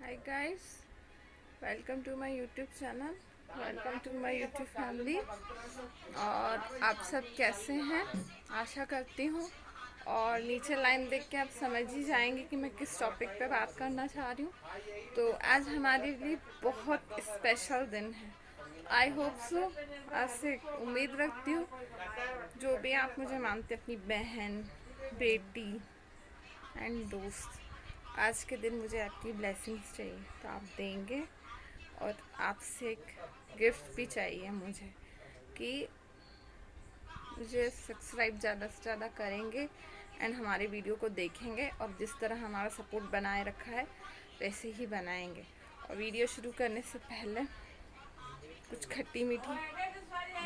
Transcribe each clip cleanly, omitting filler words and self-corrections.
Hi guys, welcome to my YouTube channel, welcome to my YouTube family। और आप सब कैसे हैं? आशा करती हूँ। और नीचे लाइन देख के आप समझ ही जाएंगे कि मैं किस टॉपिक पे बात करना चाह रही हूँ। तो आज हमारे लिए बहुत स्पेशल दिन है। आई होप सो, आज से उम्मीद रखती हूँ जो भी आप मुझे मानते, अपनी बहन, बेटी एंड दोस्त, आज के दिन मुझे आपकी ब्लेसिंग्स चाहिए तो आप देंगे। और आपसे एक गिफ्ट भी चाहिए मुझे कि मुझे सब्सक्राइब ज़्यादा से ज़्यादा करेंगे एंड हमारे वीडियो को देखेंगे और जिस तरह हमारा सपोर्ट बनाए रखा है वैसे ही बनाएंगे। और वीडियो शुरू करने से पहले कुछ खट्टी मीठी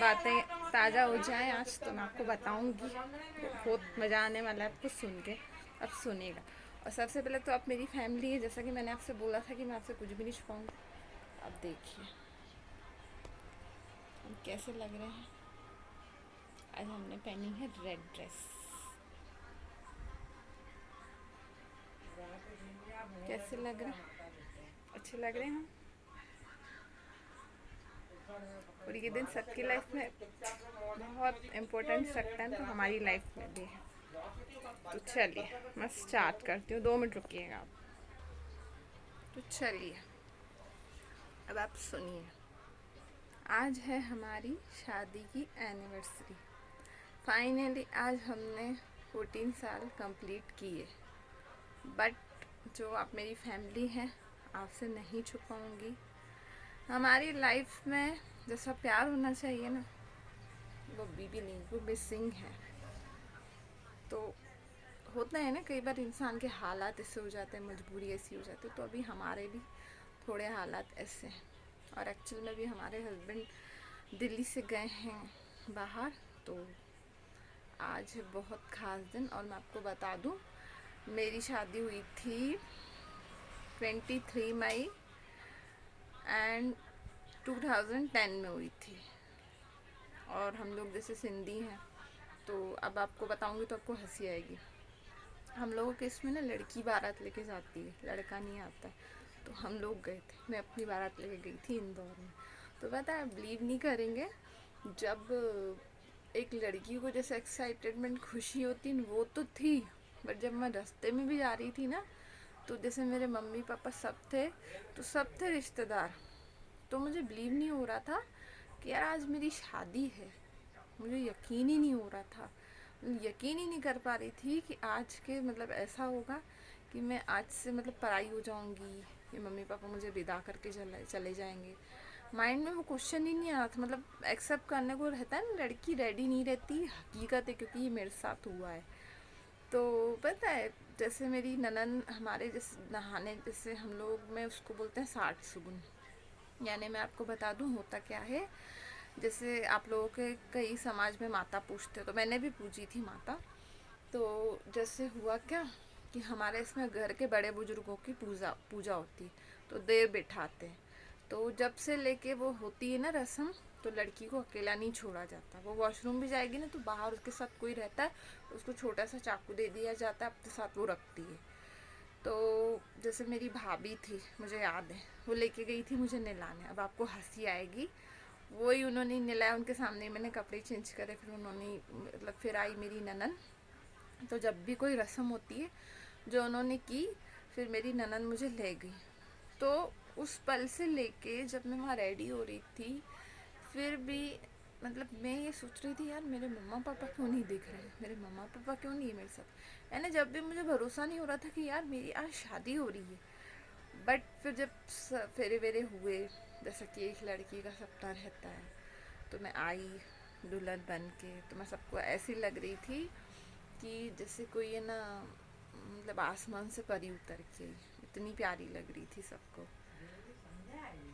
बातें ताज़ा हो जाएं आज तो मैं आपको बताऊंगी। बहुत मज़ा आने वाला है आपको सुन के। अब सुनिएगा। और सबसे पहले तो आप मेरी फैमिली है, जैसा कि मैंने आपसे बोला था कि मैं आपसे कुछ भी नहीं छुपाऊंगी। अब देखिए हम कैसे लग रहे हैं। आज हमने पहनी है रेड ड्रेस। कैसे लग रहे हैं? अच्छे लग रहे हैं हम। और ये दिन सबकी लाइफ में बहुत इम्पोर्टेंस रखता है, तो हमारी लाइफ में भी है। तो चलिए मैं स्टार्ट करती हूँ, 2 मिनट रुकिएगा आप। तो चलिए अब आप सुनिए। आज है हमारी शादी की एनिवर्सरी। फाइनली आज हमने 14 साल कंप्लीट किए। बट जो आप मेरी फैमिली हैं, आपसे नहीं छुपाऊंगी। हमारी लाइफ में जैसा प्यार होना चाहिए ना, वो भी नहीं, वो मिसिंग है। तो होता है ना, कई बार इंसान के हालात ऐसे हो जाते हैं, मजबूरी ऐसी हो जाती है। तो अभी हमारे भी थोड़े हालात ऐसे हैं। और एक्चुअल में भी हमारे हस्बैंड दिल्ली से गए हैं बाहर। तो आज है बहुत ख़ास दिन। और मैं आपको बता दूं, मेरी शादी हुई थी 23 मई एंड 2010 में हुई थी। और हम लोग जैसे सिंधी हैं, तो अब आपको बताऊंगी तो आपको हंसी आएगी। हम लोगों के इसमें ना लड़की बारात लेके जाती है, लड़का नहीं आता है। तो हम लोग गए थे, मैं अपनी बारात लेके गई थी इंदौर में। तो पता है, बिलीव नहीं करेंगे, जब एक लड़की को जैसे एक्साइटमेंट खुशी होती न, वो तो थी। बट जब मैं रास्ते में भी जा रही थी ना, तो जैसे मेरे मम्मी पापा सब थे, तो सब थे रिश्तेदार। तो मुझे बिलीव नहीं हो रहा था कि यार आज मेरी शादी है। मुझे यकीन ही नहीं हो रहा था, यकीन ही नहीं कर पा रही थी कि आज के मतलब ऐसा होगा कि मैं आज से मतलब पराई हो जाऊंगी, ये मम्मी पापा मुझे विदा करके चले जाएंगे। माइंड में वो क्वेश्चन ही नहीं आ रहा था। मतलब एक्सेप्ट करने को रहता है ना, लड़की रेडी नहीं रहती, हकीकत है, क्योंकि ये मेरे साथ हुआ है। तो पता है, जैसे मेरी ननन हमारे जैसे नहाने, जैसे हम लोग में उसको बोलते हैं 60 सुगुन। यानी मैं आपको बता दूं होता क्या है। जैसे आप लोगों के कई समाज में माता पूजते, तो मैंने भी पूजी थी माता। तो जैसे हुआ क्या कि हमारे इसमें घर के बड़े बुजुर्गों की पूजा पूजा होती है, तो देर बिठाते हैं। तो जब से लेके वो होती है ना रस्म, तो लड़की को अकेला नहीं छोड़ा जाता। वो वॉशरूम भी जाएगी ना, तो बाहर उसके साथ कोई रहता है, उसको छोटा सा चाकू दे दिया जाता है, अपने साथ वो रखती है। तो जैसे मेरी भाभी थी, मुझे याद है, वो लेके गई थी मुझे नहलाने। अब आपको हंसी आएगी, वही उन्होंने नहलाया, उनके सामने मैंने कपड़े चेंज करे, फिर उन्होंने मतलब फिर आई मेरी ननन। तो जब भी कोई रस्म होती है जो उन्होंने की, फिर मेरी ननन मुझे ले गई। तो उस पल से लेके जब मैं वहाँ रेडी हो रही थी, फिर भी मतलब मैं ये सोच रही थी, यार मेरे मम्मा पापा क्यों नहीं दिख रहे हैं, मेरे मम्मा पापा क्यों नहीं है मेरे साथ। यानी जब भी मुझे भरोसा नहीं हो रहा था कि यार मेरी आज शादी हो रही है। बट फिर जब फेरे वेरे हुए, जैसा कि एक लड़की का सपना रहता है, तो मैं आई दुल्हन बन के। तो मैं सबको ऐसी लग रही थी कि जैसे कोई है ना, मतलब आसमान से परी उतर के, इतनी प्यारी लग रही थी सबको।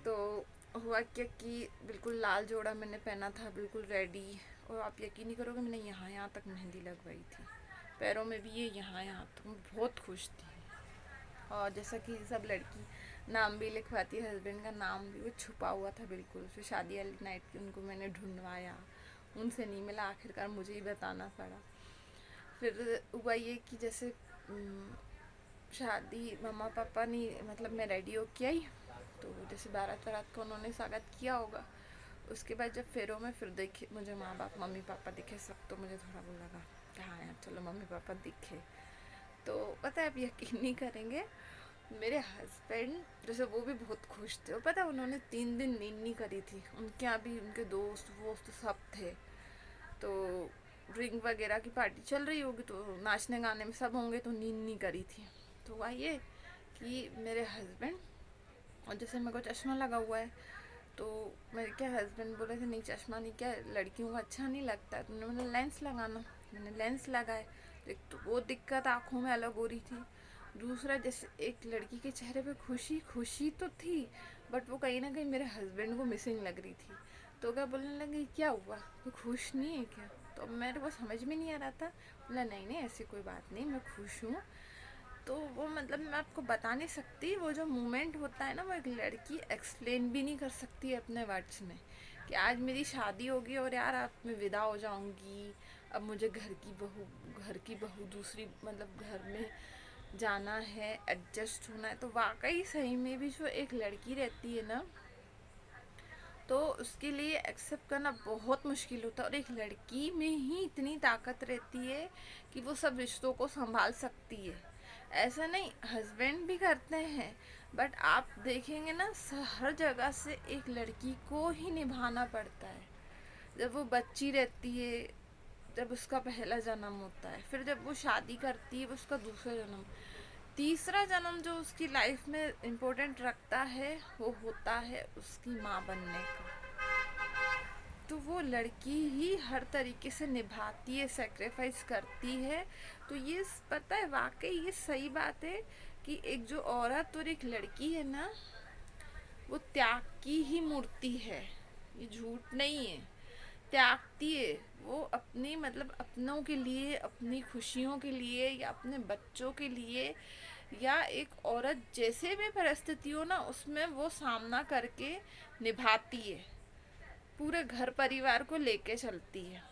तो हुआ क्या कि बिल्कुल लाल जोड़ा मैंने पहना था, बिल्कुल रेडी। और आप यकीन नहीं करोगे, मैंने यहाँ यहाँ तक मेहंदी लगवाई थी, पैरों में भी ये यहाँ यहाँ। तो मैं बहुत खुश थी। और जैसा कि सब लड़की नाम भी लिखवाती है, हस्बैंड का नाम भी वो छुपा हुआ था बिल्कुल। फिर शादी वाली नाइट की उनको मैंने ढूंढवाया, उनसे नहीं मिला, आखिरकार मुझे ही बताना पड़ा। फिर हुआ ये कि जैसे शादी मम्मा पापा ने मतलब मैं रेडी होके आई, तो जैसे बारात वारात को उन्होंने स्वागत किया होगा। उसके बाद जब फेरों में फिर देखे मुझे माँ बाप मम्मी पापा दिखे सब, तो मुझे थोड़ा वो लगा कि हाँ यार चलो मम्मी पापा दिखे। तो पता है आप यकीन नहीं करेंगे, मेरे हस्बैंड जैसे वो भी बहुत खुश थे। और पता है उन्होंने 3 दिन नींद नहीं करी थी, उनके यहाँ भी उनके दोस्त वोस्त सब थे। तो ड्रिंक वगैरह की पार्टी चल रही होगी, तो नाचने गाने में सब होंगे, तो नींद नहीं करी थी। तो हुआ ये कि मेरे हस्बैंड, और जैसे मेरे को चश्मा लगा हुआ है, तो मेरे क्या हस्बैंड बोले थे नहीं चश्मा नहीं, क्या लड़कियों को अच्छा नहीं लगता है, तो मैंने लेंस लगाना, मैंने लेंस लगाए। तो एक तो वो दिक्कत आँखों में अलग हो रही थी, दूसरा जैसे एक लड़की के चेहरे पे खुशी खुशी तो थी, बट वो कहीं ना कहीं मेरे हस्बैंड को मिसिंग लग रही थी। तो क्या बोलने लगी क्या हुआ, तो खुश नहीं है क्या? तो मेरे को समझ में नहीं आ रहा था। बोला नहीं नहीं ऐसी कोई बात नहीं, मैं खुश हूँ। तो वो मतलब मैं आपको बता नहीं सकती, वो जो मोमेंट होता है ना, वो एक लड़की एक्सप्लेन भी नहीं कर सकती है अपने वर्ड्स में, कि आज मेरी शादी होगी और यार अब मैं विदा हो जाऊंगी, अब मुझे घर की बहू दूसरी मतलब घर में जाना है, एडजस्ट होना है। तो वाकई सही में भी जो एक लड़की रहती है ना, तो उसके लिए एक्सेप्ट करना बहुत मुश्किल होता है। और एक लड़की में ही इतनी ताकत रहती है कि वो सब रिश्तों को संभाल सकती है। ऐसा नहीं, हस्बैंड भी करते हैं, बट आप देखेंगे ना हर जगह से एक लड़की को ही निभाना पड़ता है। जब वो बच्ची रहती है, जब उसका पहला जन्म होता है, फिर जब वो शादी करती है वो उसका दूसरा जन्म, तीसरा जन्म जो उसकी लाइफ में इम्पोर्टेंट रखता है वो होता है उसकी माँ बनने का। तो वो लड़की ही हर तरीके से निभाती है, सेक्रीफाइस करती है। तो ये पता है वाकई ये सही बात है कि एक जो औरत और एक लड़की है ना, वो त्याग की ही मूर्ति है, ये झूठ नहीं है। त्यागती है वो अपनी मतलब अपनों के लिए, अपनी खुशियों के लिए, या अपने बच्चों के लिए, या एक औरत जैसे भी परिस्थिति हो ना उसमें वो सामना करके निभाती है, पूरे घर परिवार को लेके चलती है।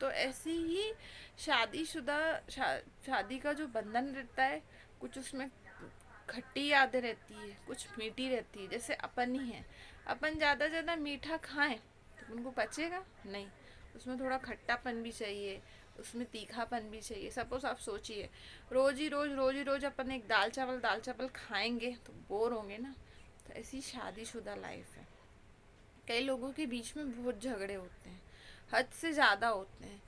तो ऐसे ही शादीशुदा शादी का जो बंधन रहता है, कुछ उसमें खट्टी यादें रहती है, कुछ मीठी रहती है। जैसे अपन ही है, अपन ज़्यादा ज़्यादा मीठा खाएं तो उनको पचेगा नहीं, उसमें थोड़ा खट्टापन भी चाहिए, उसमें तीखापन भी चाहिए। सपोज आप सोचिए रोज ही रोज अपन एक दाल चावल खाएंगे तो बोर होंगे ना। तो ऐसी शादीशुदा लाइफ है। कई लोगों के बीच में बहुत झगड़े होते हैं, हद से ज़्यादा होते हैं,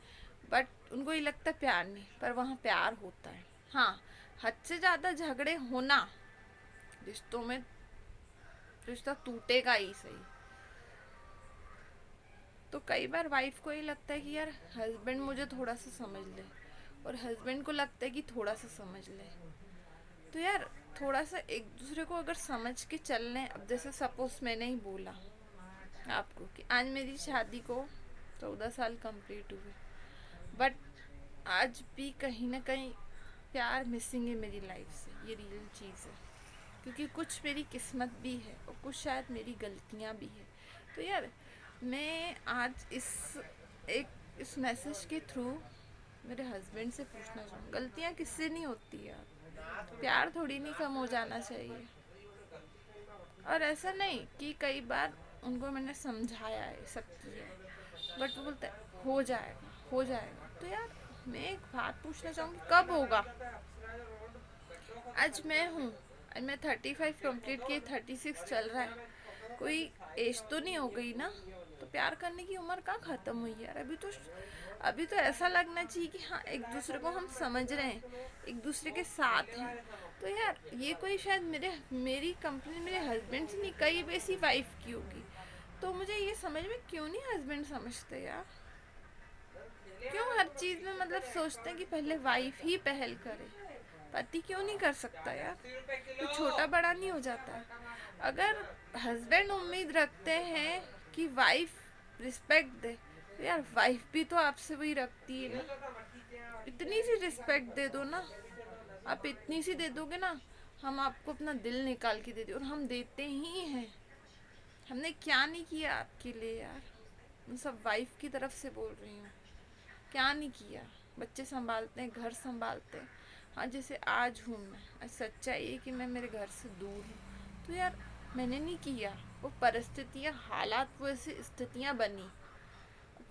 बट उनको ये लगता है प्यार नहीं, पर वहाँ प्यार होता है। हाँ, हद से ज़्यादा झगड़े होना रिश्तों में, रिश्ता टूटेगा ही सही। तो कई बार वाइफ को ये लगता है कि यार हस्बैंड मुझे थोड़ा सा समझ ले, और हस्बैंड को लगता है कि थोड़ा सा समझ ले। तो यार थोड़ा सा एक दूसरे को अगर समझ के चल लें। अब जैसे सपोज मैंने ही बोला आपको कि आज मेरी शादी को 14 साल कंप्लीट हुए, बट आज भी कहीं ना कहीं प्यार मिसिंग है मेरी लाइफ से, ये रियल चीज़ है। क्योंकि कुछ मेरी किस्मत भी है और कुछ शायद मेरी गलतियाँ भी है। तो यार मैं आज इस मैसेज के थ्रू मेरे हस्बैंड से पूछना चाहूँ, गलतियाँ किससे नहीं होती यार, प्यार थोड़ी नहीं कम हो जाना चाहिए। और ऐसा नहीं कि कई बार उनको मैंने समझाया है, सब किया है, बट वो बोलते हैं हो जाएगा हो जाएगा। तो यार मैं एक बात पूछना चाहूँगी, कब होगा? आज मैं हूँ, आज मैं 35 कंप्लीट किए, 36 चल रहा है, कोई एज तो नहीं हो गई ना। तो प्यार करने की उम्र कहाँ ख़त्म हुई यार? अभी तो ऐसा लगना चाहिए कि हाँ एक दूसरे को हम समझ रहे हैं, एक दूसरे के साथ हैं। तो यार ये कोई शायद मेरी कंप्लेन मेरे हस्बैंड से नहीं, कई वैसी वाइफ की होगी। तो मुझे ये समझ में क्यों नहीं हस्बैंड समझते यार, क्यों हर चीज़ में मतलब सोचते हैं कि पहले वाइफ ही पहल करे, पति क्यों नहीं कर सकता यार? तो छोटा बड़ा नहीं हो जाता है। अगर हस्बैंड उम्मीद रखते हैं कि वाइफ रिस्पेक्ट दे, तो यार वाइफ भी तो आपसे वही रखती है ना। इतनी सी रिस्पेक्ट दे दो ना, आप इतनी सी दे दोगे ना, हम आपको अपना दिल निकाल के दे दे, और हम देते ही हैं। हमने क्या नहीं किया आपके लिए यार, मैं सब वाइफ की तरफ से बोल रही हूँ। क्या नहीं किया, बच्चे संभालते हैं, घर संभालते हैं, हाँ, जैसे आज हूँ मैं, आज सच्चाई है कि मैं मेरे घर से दूर हूँ, तो यार मैंने नहीं किया, वो परिस्थितियाँ, हालात, वो ऐसी स्थितियाँ बनी।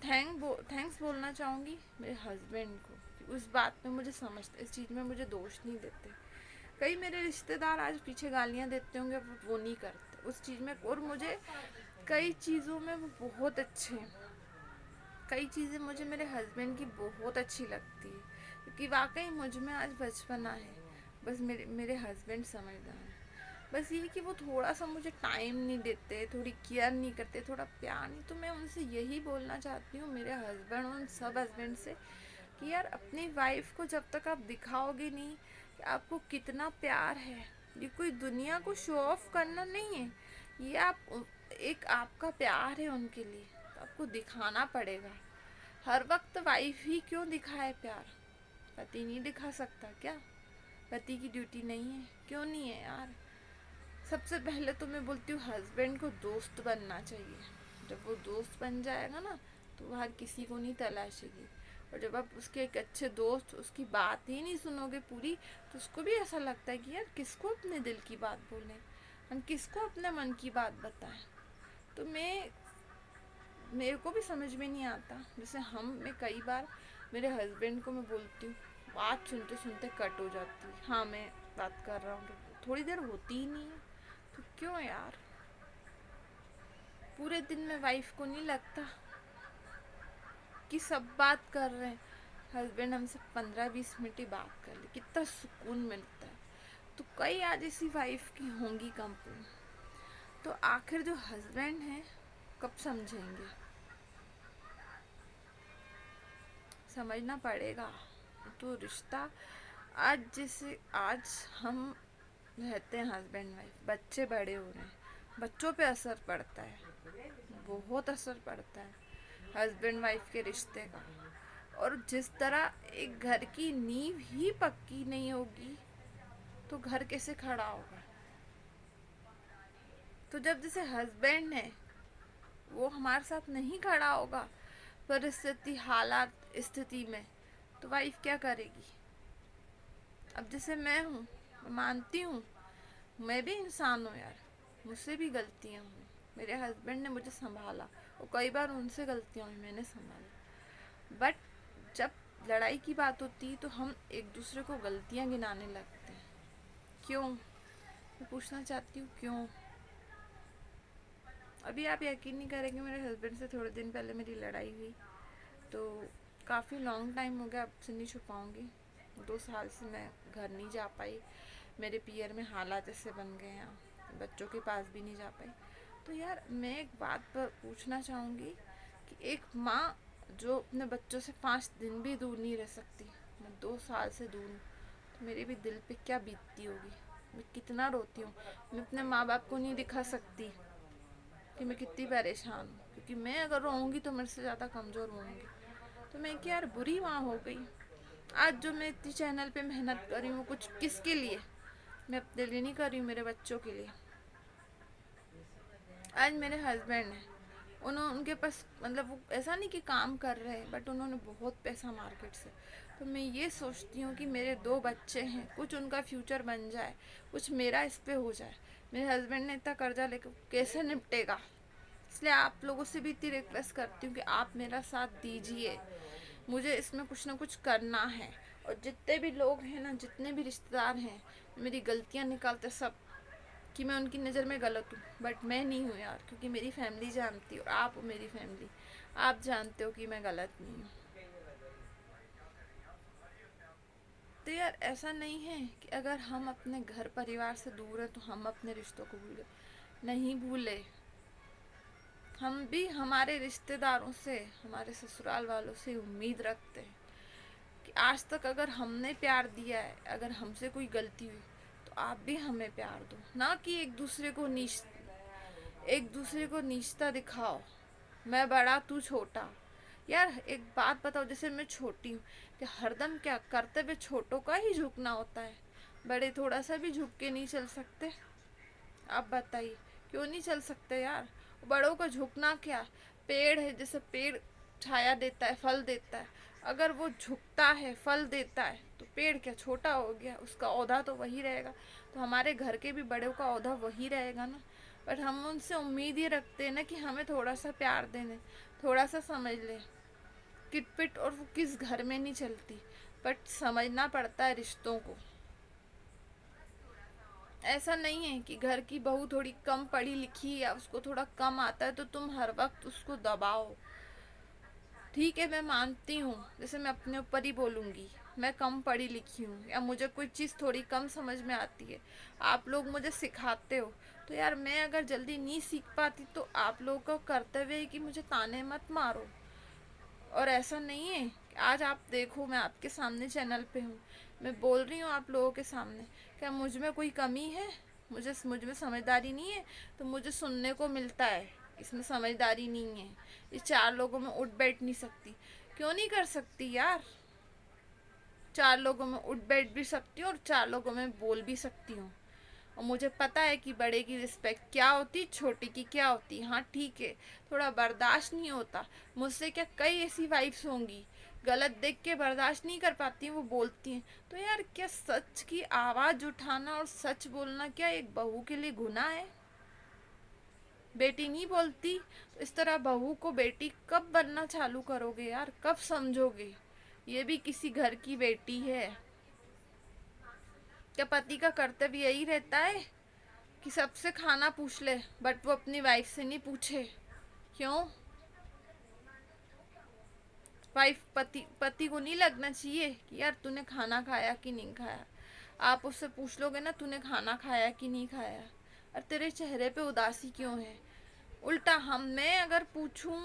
थैंक्स बोलना चाहूँगी मेरे हस्बैंड को कि उस बात में मुझे समझते, इस चीज़ में मुझे दोष नहीं देते। कई मेरे रिश्तेदार आज पीछे गालियाँ देते होंगे, वो नहीं करते उस चीज़ में, और मुझे कई चीज़ों में वो बहुत अच्छे हैं। कई चीज़ें मुझे मेरे हस्बैंड की बहुत अच्छी लगती है, क्योंकि वाकई मुझ में आज बचपना है। बस मेरे मेरे हस्बैंड समझदार हैं। बस ये कि वो थोड़ा सा मुझे टाइम नहीं देते, थोड़ी केयर नहीं करते, थोड़ा प्यार नहीं। तो मैं उनसे यही बोलना चाहती हूँ, मेरे हस्बैंड, उन सब हस्बैंड से, कि यार अपनी वाइफ को जब तक आप दिखाओगे नहीं कि आपको कितना प्यार है, ये कोई दुनिया को शो ऑफ करना नहीं है, ये आप एक आपका प्यार है उनके लिए, तो आपको दिखाना पड़ेगा। हर वक्त वाइफ ही क्यों दिखाए प्यार? पति नहीं दिखा सकता क्या? पति की ड्यूटी नहीं है? क्यों नहीं है यार? सबसे पहले तो मैं बोलती हूँ हस्बैंड को दोस्त बनना चाहिए। जब वो दोस्त बन जाएगा ना, तो वो हर किसी को नहीं तलाशेगी। और जब आप उसके एक अच्छे दोस्त, उसकी बात ही नहीं सुनोगे पूरी, तो उसको भी ऐसा लगता है कि यार किसको अपने दिल की बात बोलें, हम किसको अपने मन की बात बताएं। तो मेरे को भी समझ में नहीं आता। जैसे मैं कई बार मेरे हस्बैंड को मैं बोलती हूँ, बात सुनते सुनते कट हो जाती है। हाँ, मैं बात कर रहा हूँ, तो थोड़ी देर होती ही नहीं है। तो क्यों यार, पूरे दिन में वाइफ को नहीं लगता कि सब बात कर रहे हैं, हस्बैंड हमसे 15-20 मिनट ही बात कर ले, कितना सुकून मिलता है। तो कई आज ऐसी वाइफ की होंगी कंप्लेन। तो आखिर जो हस्बैंड है कब समझेंगे? समझना पड़ेगा। तो रिश्ता, आज हम रहते हैं हस्बैंड वाइफ, बच्चे बड़े हो रहे हैं, बच्चों पे असर पड़ता है, बहुत असर पड़ता है हस्बैंड वाइफ के रिश्ते का। और जिस तरह एक घर की नींव ही पक्की नहीं होगी, तो घर कैसे खड़ा होगा? तो जब जैसे हस्बैंड है, वो हमारे साथ नहीं खड़ा होगा परिस्थिति, हालात, स्थिति में, तो वाइफ क्या करेगी? अब जैसे मैं हूँ, मैं मानती हूँ मैं भी इंसान हूँ यार, मुझसे भी गलतियाँ हुई। मेरे हस्बैंड ने मुझे संभाला, और कई बार उनसे गलतियाँ हुई, मैंने संभाला। बट जब लड़ाई की बात होती है, तो हम एक दूसरे को गलतियाँ गिनाने लगते हैं। क्यों? मैं पूछना चाहती हूँ, क्यों? अभी आप यकीन नहीं करेंगे, मेरे हस्बैंड से थोड़े दिन पहले मेरी लड़ाई हुई। तो काफ़ी लॉन्ग टाइम हो गया, आपसे नहीं छुपाऊंगी, 2 साल से मैं घर नहीं जा पाई। मेरे पियर में हालात ऐसे बन गए हैं, बच्चों के पास भी नहीं जा पाई। तो यार मैं एक बात पर पूछना चाहूँगी कि एक माँ जो अपने बच्चों से 5 दिन भी दूर नहीं रह सकती, मैं 2 साल से दूर हूँ, तो मेरे भी दिल पे क्या बीतती होगी, मैं कितना रोती हूँ। मैं अपने माँ बाप को नहीं दिखा सकती कि मैं कितनी परेशान हूँ, क्योंकि मैं अगर रोऊंगी तो मेरे से ज़्यादा कमज़ोर होंगी। तो मैं क्या यार बुरी माँ हो गई? आज जो मैं इतनी चैनल पे मेहनत कर रही हूँ, कुछ किसके लिए? मैं अपने लिए नहीं कर रही हूँ, मेरे बच्चों के लिए। आज मेरे हस्बैंड हैं, उनके पास, मतलब वो ऐसा नहीं कि काम कर रहे हैं, बट उन्होंने बहुत पैसा मार्केट से। तो मैं ये सोचती हूँ कि मेरे 2 बच्चे हैं, कुछ उनका फ्यूचर बन जाए, कुछ मेरा इस पे हो जाए। मेरे हस्बैंड ने इतना कर्जा लेकर कैसे निपटेगा? इसलिए आप लोगों से भी इतनी रिक्वेस्ट करती हूँ कि आप मेरा साथ दीजिए, मुझे इसमें कुछ ना कुछ करना है। और जितने भी लोग हैं ना, जितने भी रिश्तेदार हैं, मेरी गलतियाँ निकालते सब, कि मैं उनकी नज़र में गलत हूँ, बट मैं नहीं हूँ यार, क्योंकि मेरी फैमिली जानती है, और आप हो मेरी फैमिली, आप जानते हो कि मैं गलत नहीं हूँ। तो यार ऐसा नहीं है कि अगर हम अपने घर परिवार से दूर हैं तो हम अपने रिश्तों को भूले, नहीं भूले। हम भी हमारे रिश्तेदारों से, हमारे ससुराल वालों से उम्मीद रखते हैं कि आज तक अगर हमने प्यार दिया है, अगर हमसे कोई गलती हुई, तो आप भी हमें प्यार दो, ना कि एक दूसरे को नीचता दिखाओ, मैं बड़ा तू छोटा। यार एक बात बताओ, जैसे मैं छोटी हूँ, कि हरदम क्या कर्तव्य छोटों का ही झुकना होता है? बड़े थोड़ा सा भी झुक के नहीं चल सकते? आप बताइए, क्यों नहीं चल सकते यार? बड़ों का झुकना क्या? पेड़ है, जैसे पेड़ छाया देता है, फल देता है, अगर वो झुकता है, फल देता है, तो पेड़ क्या छोटा हो गया, उसका औधा तो वही रहेगा। तो हमारे घर के भी बड़ों का औधा वही रहेगा ना। बट हम उनसे उम्मीद ही रखते हैं ना कि हमें थोड़ा सा प्यार देने, थोड़ा सा समझ ले। किटपिट और वो किस घर में नहीं चलती, बट समझना पड़ता है रिश्तों को। ऐसा नहीं है कि घर की बहू थोड़ी कम पढ़ी लिखी या उसको थोड़ा कम आता है तो तुम हर वक्त उसको दबाओ। ठीक है, मैं मानती हूँ, जैसे मैं अपने ऊपर ही बोलूँगी, मैं कम पढ़ी लिखी हूँ या मुझे कोई चीज़ थोड़ी कम समझ में आती है, आप लोग मुझे सिखाते हो, तो यार मैं अगर जल्दी नहीं सीख पाती तो आप लोगों का कर्तव्य है कि मुझे ताने मत मारो। और ऐसा नहीं है कि आज आप देखो, मैं आपके सामने चैनल पे हूँ, मैं बोल रही हूँ आप लोगों के सामने, क्या मुझ में कोई कमी है? मुझ में समझदारी नहीं है? तो मुझे सुनने को मिलता है इसमें समझदारी नहीं है, इस चार लोगों में उठ बैठ नहीं सकती। क्यों नहीं कर सकती यार? चार लोगों में उठ बैठ भी सकती हूँ और चार लोगों में बोल भी सकती हूँ। और मुझे पता है कि बड़े की रिस्पेक्ट क्या होती, छोटे की क्या होती। हाँ ठीक है, थोड़ा बर्दाश्त नहीं होता मुझसे, क्या कई ऐसी वाइफ्स होंगी गलत देख के बर्दाश्त नहीं कर पाती, वो बोलती हैं। तो यार क्या सच की आवाज़ उठाना और सच बोलना क्या एक बहू के लिए गुनाह है? बेटी नहीं बोलती तो इस तरह बहू को बेटी कब बनना चालू करोगे यार? कब समझोगे ये भी किसी घर की बेटी है? क्या पति का कर्तव्य यही रहता है कि सबसे खाना पूछ ले, बट वो अपनी वाइफ से नहीं पूछे? क्यों? वाइफ पति को नहीं लगना चाहिए कि यार तूने खाना खाया कि नहीं खाया? आप उससे पूछ लोगे ना, तूने खाना खाया कि नहीं खाया, और तेरे चेहरे पे उदासी क्यों है? उल्टा हम, मैं अगर पूछूं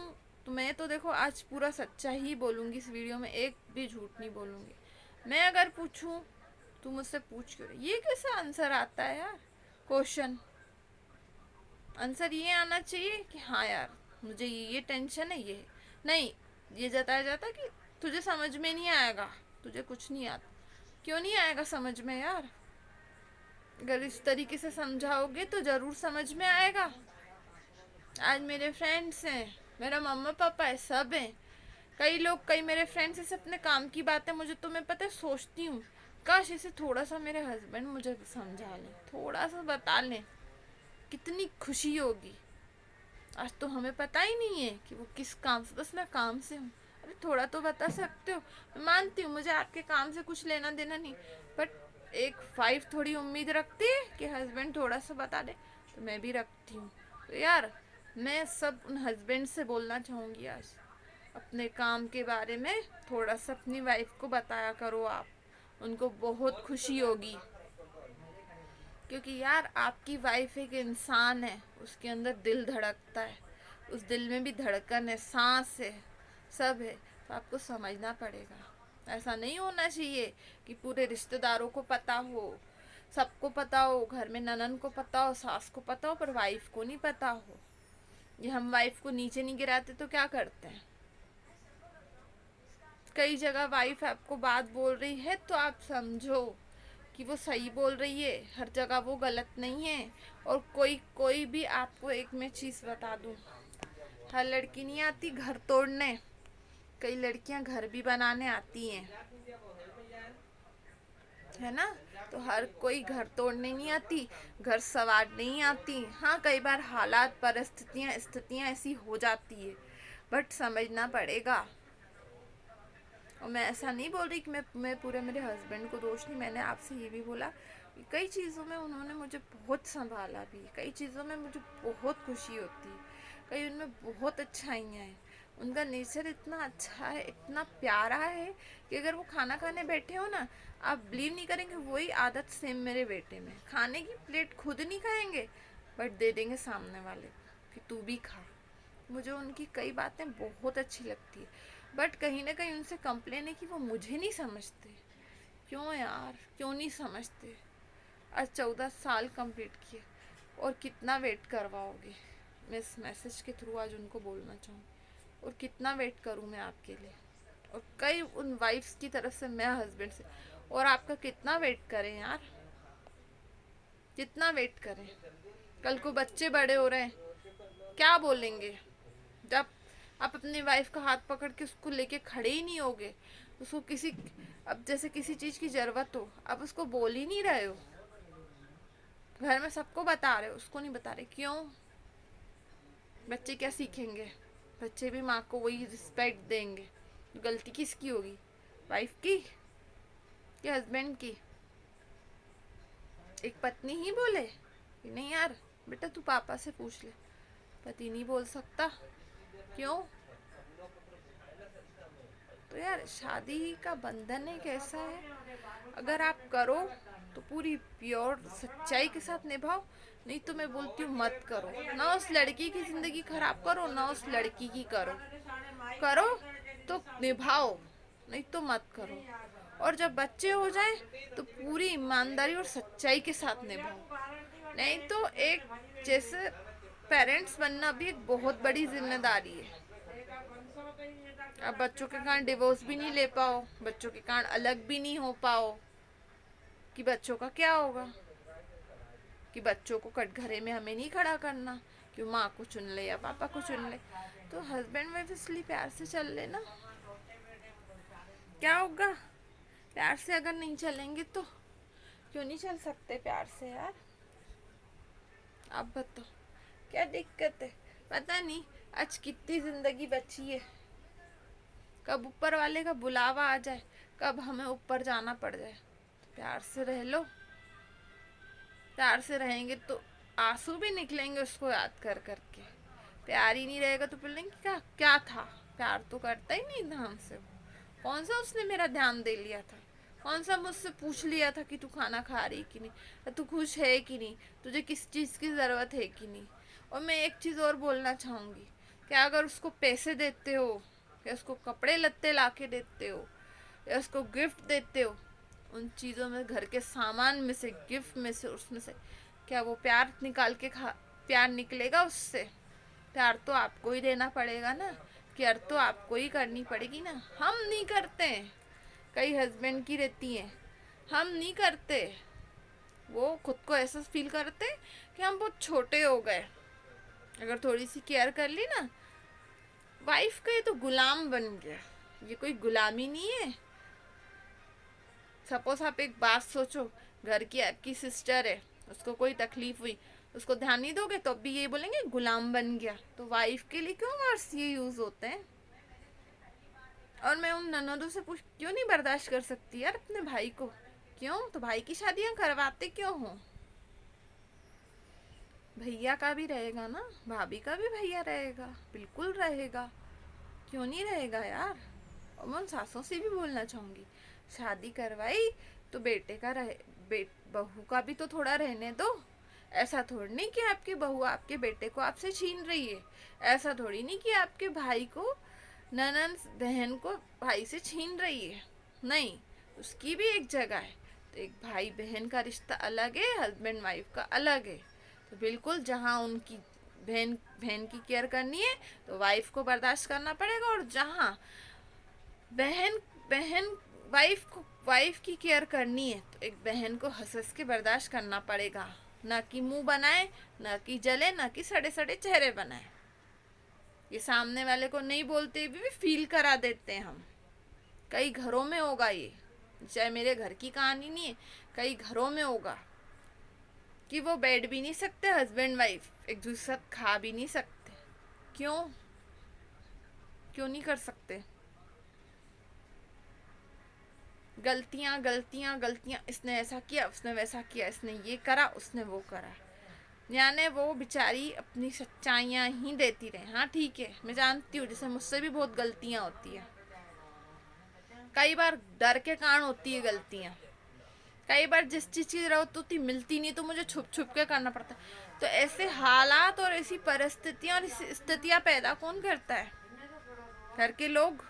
तो मैं तो देखो आज पूरा सच्चा ही बोलूंगी, इस वीडियो में एक भी झूठ नहीं बोलूंगी। मैं अगर पूछूं, तू मुझसे पूछ क्यों रही? ये कैसा आंसर आता है यार? क्वेश्चन आंसर ये आना चाहिए कि हाँ यार मुझे ये टेंशन है, ये नहीं। ये जताया जाता कि तुझे समझ में नहीं आएगा, तुझे कुछ नहीं आता। क्यों नहीं आएगा समझ में यार? अगर इस तरीके से समझाओगे तो ज़रूर समझ में आएगा। आज मेरे फ्रेंड्स हैं, मेरा मम्मा पापा है, सब हैं। कई लोग, कई मेरे फ्रेंड्स ऐसे अपने काम की बातें मुझे, तो मैं पता है सोचती हूँ काश इसे थोड़ा सा मेरे हस्बैंड मुझे समझा लें, थोड़ा सा बता लें, कितनी खुशी होगी। आज तो हमें पता ही नहीं है कि वो किस काम से, बस मैं काम से हूँ। अरे थोड़ा तो बता सकते हो। मैं मानती हूँ मुझे आपके काम से कुछ लेना देना नहीं, बट एक वाइफ थोड़ी उम्मीद रखती है कि हस्बैंड थोड़ा सा बता दे, तो मैं भी रखती हूँ। तो यार मैं सब उन हस्बैंड से बोलना चाहूँगी आज, अपने काम के बारे में थोड़ा सा अपनी वाइफ को बताया करो आप, उनको बहुत खुशी होगी। क्योंकि यार आपकी वाइफ एक इंसान है, उसके अंदर दिल धड़कता है, उस दिल में भी धड़कन है, सांस है, सब है। तो आपको समझना पड़ेगा। ऐसा नहीं होना चाहिए कि पूरे रिश्तेदारों को पता हो, सबको पता हो, घर में ननन को पता हो, सास को पता हो, पर वाइफ को नहीं पता हो। ये हम वाइफ को नीचे नहीं गिराते तो क्या करते हैं? कई जगह वाइफ आपको बात बोल रही है तो आप समझो कि वो सही बोल रही है, हर जगह वो गलत नहीं है। और कोई कोई भी, आपको एक मैं चीज़ बता दूँ, हर लड़की नहीं आती घर तोड़ने, कई लड़कियां घर भी बनाने आती हैं, है ना? तो हर कोई घर तोड़ने नहीं आती, घर संवारने नहीं आती। हाँ कई बार हालात, परिस्थितियाँ, स्थितियाँ ऐसी हो जाती है, बट समझना पड़ेगा। और मैं ऐसा नहीं बोल रही कि मैं पूरे मेरे हस्बैंड को दोष नहीं, मैंने आपसे ये भी बोला कि कई चीज़ों में उन्होंने मुझे बहुत संभाला भी, कई चीज़ों में मुझे बहुत खुशी होती, कई उनमें बहुत अच्छाइयाँ हैं। उनका नेचर इतना अच्छा है, इतना प्यारा है कि अगर वो खाना खाने बैठे हो ना, आप बिलीव नहीं करेंगे, वही आदत सेम मेरे बेटे में। खाने की प्लेट खुद नहीं खाएंगे, बट दे देंगे सामने वाले को कि तू भी खा। मुझे उनकी कई बातें बहुत अच्छी लगती है, बट कहीं ना कहीं उनसे कंप्लेन है कि वो मुझे नहीं समझते। क्यों यार, क्यों नहीं समझते? आज 14 साल कंप्लीट किए, और कितना वेट करवाओगे? मैं इस मैसेज के थ्रू आज उनको बोलना चाहूँ, और कितना वेट करूँ मैं आपके लिए? और कई उन वाइफ्स की तरफ से मैं हस्बैंड से, और आपका कितना वेट करें यार, कितना वेट करें? कल को बच्चे बड़े हो रहे हैं, क्या बोलेंगे? जब आप अपनी वाइफ का हाथ पकड़ के उसको लेके खड़े ही नहीं होगे। उसको किसी, अब जैसे किसी चीज़ की ज़रूरत हो, आप उसको बोल ही नहीं रहे हो। घर में सबको बता रहे हो, उसको नहीं बता रहे, क्यों? बच्चे क्या सीखेंगे? बच्चे भी माँ को वही रिस्पेक्ट देंगे। गलती किसकी होगी? वाइफ की या हस्बैंड की? एक पत्नी ही बोले कि नहीं यार बेटा तू पापा से पूछ ले, पति नहीं बोल सकता, क्यों? तो यार शादी का बंधन एक ऐसा है, अगर आप करो तो पूरी प्योर सच्चाई के साथ निभाओ, नहीं तो मैं बोलती हूँ मत करो। ना उस लड़की की जिंदगी खराब करो, ना उस लड़की की करो। करो तो निभाओ, नहीं तो मत करो। और जब बच्चे हो जाए तो पूरी ईमानदारी और सच्चाई के साथ निभाओ। नहीं तो एक, जैसे पेरेंट्स बनना भी एक बहुत बड़ी जिम्मेदारी है। अब बच्चों के कारण डिवोर्स भी नहीं ले पाओ, बच्चों के कारण अलग भी नहीं हो पाओ, कि बच्चों का क्या होगा? कि बच्चों को कटघरे में हमें नहीं खड़ा करना, कि माँ को चुन ले या पापा को चुन ले। तो हस्बैंड वाइफ इसलिए प्यार से चल लेना, क्या होगा? प्यार से अगर नहीं चलेंगे तो क्यों नहीं चल सकते प्यार से यार? आप बताओ क्या दिक्कत है? पता नहीं आज कितनी जिंदगी बची है, कब ऊपर वाले का बुलावा आ जाए, कब हमें ऊपर जाना पड़ जाए। तो प्यार से रह लो। प्यार से रहेंगे तो आंसू भी निकलेंगे उसको याद कर करके। प्यार ही नहीं रहेगा तो बोलेंगे क्या क्या था, प्यार तो करता ही नहीं था हमसे। कौन सा उसने मेरा ध्यान दे लिया था? कौन सा मुझसे पूछ लिया था कि तू खाना खा रही कि नहीं, या तू खुश है कि नहीं, तुझे किस चीज़ की ज़रूरत है कि नहीं? और मैं एक चीज़ और बोलना चाहूँगी कि अगर उसको पैसे देते हो, या उसको कपड़े लत्ते ला के देते हो, या उसको गिफ्ट देते हो, उन चीज़ों में, घर के सामान में से, गिफ्ट में से, उसमें से क्या वो प्यार निकाल के प्यार निकलेगा उससे? प्यार तो आपको ही देना पड़ेगा ना, केयर तो आपको ही करनी पड़ेगी ना। हम नहीं करते हैं, कई हस्बैंड की रहती हैं, हम नहीं करते। वो खुद को ऐसा फील करते कि हम बहुत छोटे हो गए। अगर थोड़ी सी केयर कर ली ना, वाइफ का ये तो गुलाम बन गया, ये कोई गुलामी नहीं है। सपोज आप एक बात सोचो, घर की आपकी सिस्टर है, उसको कोई तकलीफ हुई, उसको ध्यान नहीं दोगे तो भी ये बोलेंगे गुलाम बन गया। तो वाइफ के लिए क्यों वर्ड्स ये यूज होते हैं? और मैं उन ननदों से पूछ, क्यों नहीं बर्दाश्त कर सकती यार अपने भाई को? क्यों? तो भाई की शादियां करवाते क्यों हो? भैया का भी रहेगा ना, भाभी का भी भैया रहेगा, बिल्कुल रहेगा, क्यों नहीं रहेगा यार? और मैं उन सासों से भी बोलना चाहूँगी, शादी करवाई तो बेटे का रहे, बहू का भी तो थोड़ा रहने दो। ऐसा थोड़ी नहीं कि आपकी बहू आपके बेटे को आपसे छीन रही है, ऐसा थोड़ी नहीं कि आपके भाई को, ननन बहन को भाई से छीन रही है, नहीं, उसकी भी एक जगह है। तो एक भाई बहन का रिश्ता अलग है, हस्बैंड वाइफ का अलग है। तो बिल्कुल जहाँ उनकी बहन बहन की केयर करनी है तो वाइफ को बर्दाश्त करना पड़ेगा, और जहाँ बहन बहन वाइफ की केयर करनी है तो एक बहन को हंस हंस के बर्दाश्त करना पड़ेगा, ना कि मुंह बनाए, ना कि जले, ना कि सड़े सड़े चेहरे बनाए। ये सामने वाले को नहीं बोलते भी फील करा देते हैं हम। कई घरों में होगा ये, चाहे मेरे घर की कहानी नहीं है, कई घरों में होगा कि वो बैठ भी नहीं सकते, हस्बैंड वाइफ एक दूसरे साथ खा भी नहीं सकते। क्यों? क्यों नहीं कर सकते? गलतियां गलतियां गलतियां, इसने ऐसा किया, उसने वैसा किया, इसने ये करा, उसने वो करा, यानी वो बेचारी अपनी सच्चाइयाँ ही देती रहे। हाँ ठीक है, मैं जानती हूँ, जैसे मुझसे भी बहुत गलतियाँ होती है, कई बार डर के कारण होती है गलतियाँ, कई बार जिस चीज़ की जरूरत होती मिलती नहीं तो मुझे छुप छुप के करना पड़ता है। तो ऐसे हालात और ऐसी परिस्थितियाँ और स्थितियाँ पैदा कौन करता है? घर के लोग।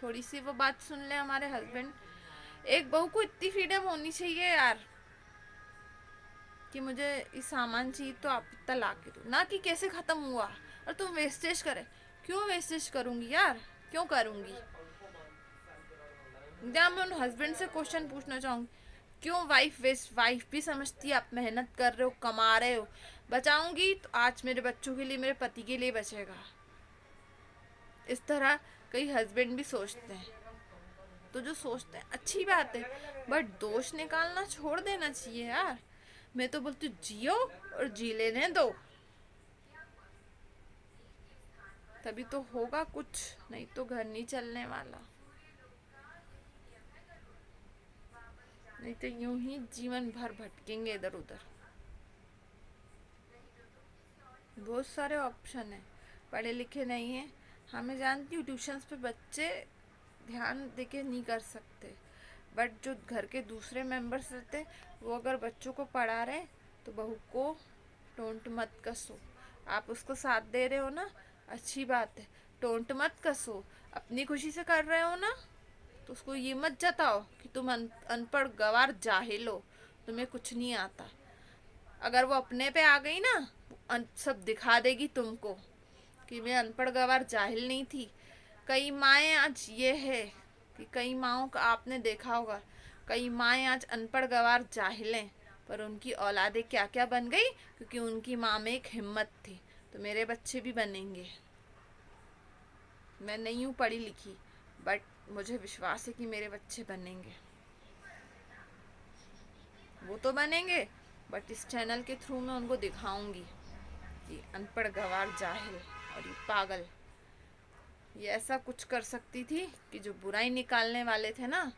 थोड़ी सी वो बात सुन ले हमारे हस्बैंड। एक बहू को इतनी फ्रीडम होनी चाहिए यार कि मुझे इस सामान चाहिए तो आप इतना ला के दो, ना कि कैसे ख़त्म हुआ और तुम वेस्टेज करे। क्यों वेस्टेज करूँगी यार, क्यों करूँगी? या मैं उन हस्बैंड से क्वेश्चन पूछना चाहूँगी, क्यों वाइफ भी समझती है आप मेहनत कर रहे हो, कमा रहे हो, बचाऊंगी तो आज मेरे बच्चों के लिए, मेरे पति के लिए बचेगा। इस तरह कई हस्बैंड भी सोचते हैं, तो जो सोचते हैं अच्छी बात है, बट दोष निकालना छोड़ देना चाहिए यार। मैं तो बोलती हूँ जियो और जी लेने दो, तभी तो होगा कुछ, नहीं तो घर नहीं चलने वाला। नहीं तो यूं ही जीवन भर भटकेंगे इधर उधर। बहुत सारे ऑप्शन है, पढ़े लिखे नहीं है। हाँ मैं जानती हूँ ट्यूशन्स पे बच्चे ध्यान देके नहीं कर सकते, बट जो घर के दूसरे मेंबर्स रहते वो अगर बच्चों को पढ़ा रहे, तो बहू को टोंट मत कसो। आप उसको साथ दे रहे हो ना, अच्छी बात है, टोंट मत कसो। अपनी खुशी से कर रहे हो ना, तो उसको ये मत जताओ कि तुम अनपढ़ गवार जाहिल हो, तुम्हें कुछ नहीं आता। अगर वो अपने पे आ गई ना, सब दिखा देगी तुमको कि मैं अनपढ़ गवार जाहिल नहीं थी। कई माएँ आज ये है कि कई माओं का आपने देखा होगा, कई माएँ आज अनपढ़ गवार जाहिल हैं, पर उनकी औलादे क्या क्या बन गई, क्योंकि उनकी माँ में एक हिम्मत थी। तो मेरे बच्चे भी बनेंगे। मैं नहीं हूँ पढ़ी लिखी, बट मुझे विश्वास है कि मेरे बच्चे बनेंगे। वो तो बनेंगे, बट इस चैनल के थ्रू मैं उनको दिखाऊंगी कि अनपढ़ गवार जाहिल और ये पागल ये ऐसा कुछ कर सकती थी कि जो बुराई निकालने वाले थे ना,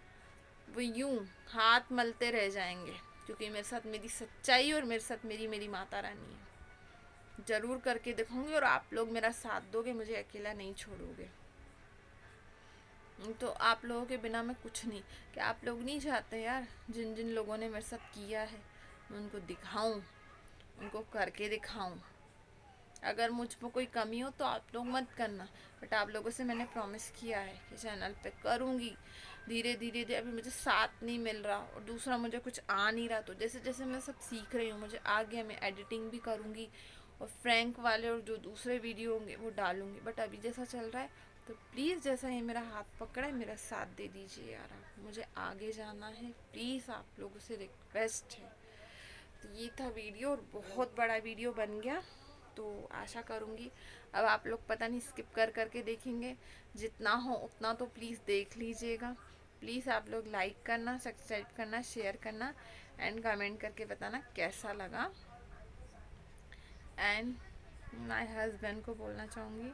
वो यूं हाथ मलते रह जाएंगे। क्योंकि मेरे साथ मेरी सच्चाई और मेरे साथ मेरी मेरी माता रानी है। जरूर करके दिखाऊंगी, और आप लोग मेरा साथ दोगे, मुझे अकेला नहीं छोड़ोगे। तो आप लोगों के बिना मैं कुछ नहीं। क्या आप लोग नहीं चाहते यार, जिन जिन लोगों ने मेरे साथ किया है मैं उनको दिखाऊं, उनको करके दिखाऊं। अगर मुझ में कोई कमी हो तो आप लोग मत करना, बट आप लोगों से मैंने प्रॉमिस किया है कि चैनल पे करूँगी। धीरे धीरे धीरे अभी मुझे साथ नहीं मिल रहा, और दूसरा मुझे कुछ आ नहीं रहा, तो जैसे जैसे मैं सब सीख रही हूँ, मुझे आ गया, मैं एडिटिंग भी करूँगी और फ्रैंक वाले और जो दूसरे वीडियो होंगे वो डालूँगी। बट अभी जैसा चल रहा है, तो प्लीज़ जैसा ये मेरा हाथ पकड़ा है, मेरा साथ दे दीजिए यार। आप मुझे आगे जाना है, प्लीज़ आप लोगों से रिक्वेस्ट है। तो ये था वीडियो, और बहुत बड़ा वीडियो बन गया, तो आशा करूँगी अब आप लोग पता नहीं स्किप कर करके देखेंगे। जितना हो उतना तो प्लीज़ देख लीजिएगा। प्लीज़ आप लोग लाइक करना, सब्सक्राइब करना, शेयर करना, एंड कमेंट करके बताना कैसा लगा। एंड माय हस्बैंड को बोलना चाहूँगी,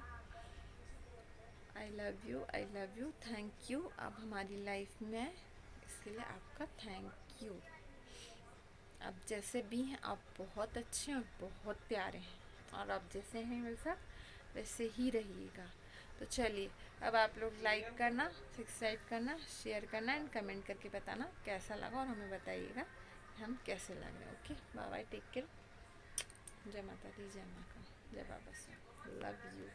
I love you, thank you. अब हमारी लाइफ में, इसके लिए आपका थैंक यू। आप जैसे भी हैं आप बहुत अच्छे हैं और बहुत प्यारे हैं, और आप जैसे हैं मेरे साथ वैसे ही रहिएगा। तो चलिए, अब आप लोग लाइक करना, सब्सक्राइब करना, शेयर करना, एंड कमेंट करके बताना कैसा लगा, और हमें बताइएगा हम कैसे लगे। Okay, bye bye, take care. जय माता दी, जय माँ का, जय बाबा साहब, लव यू।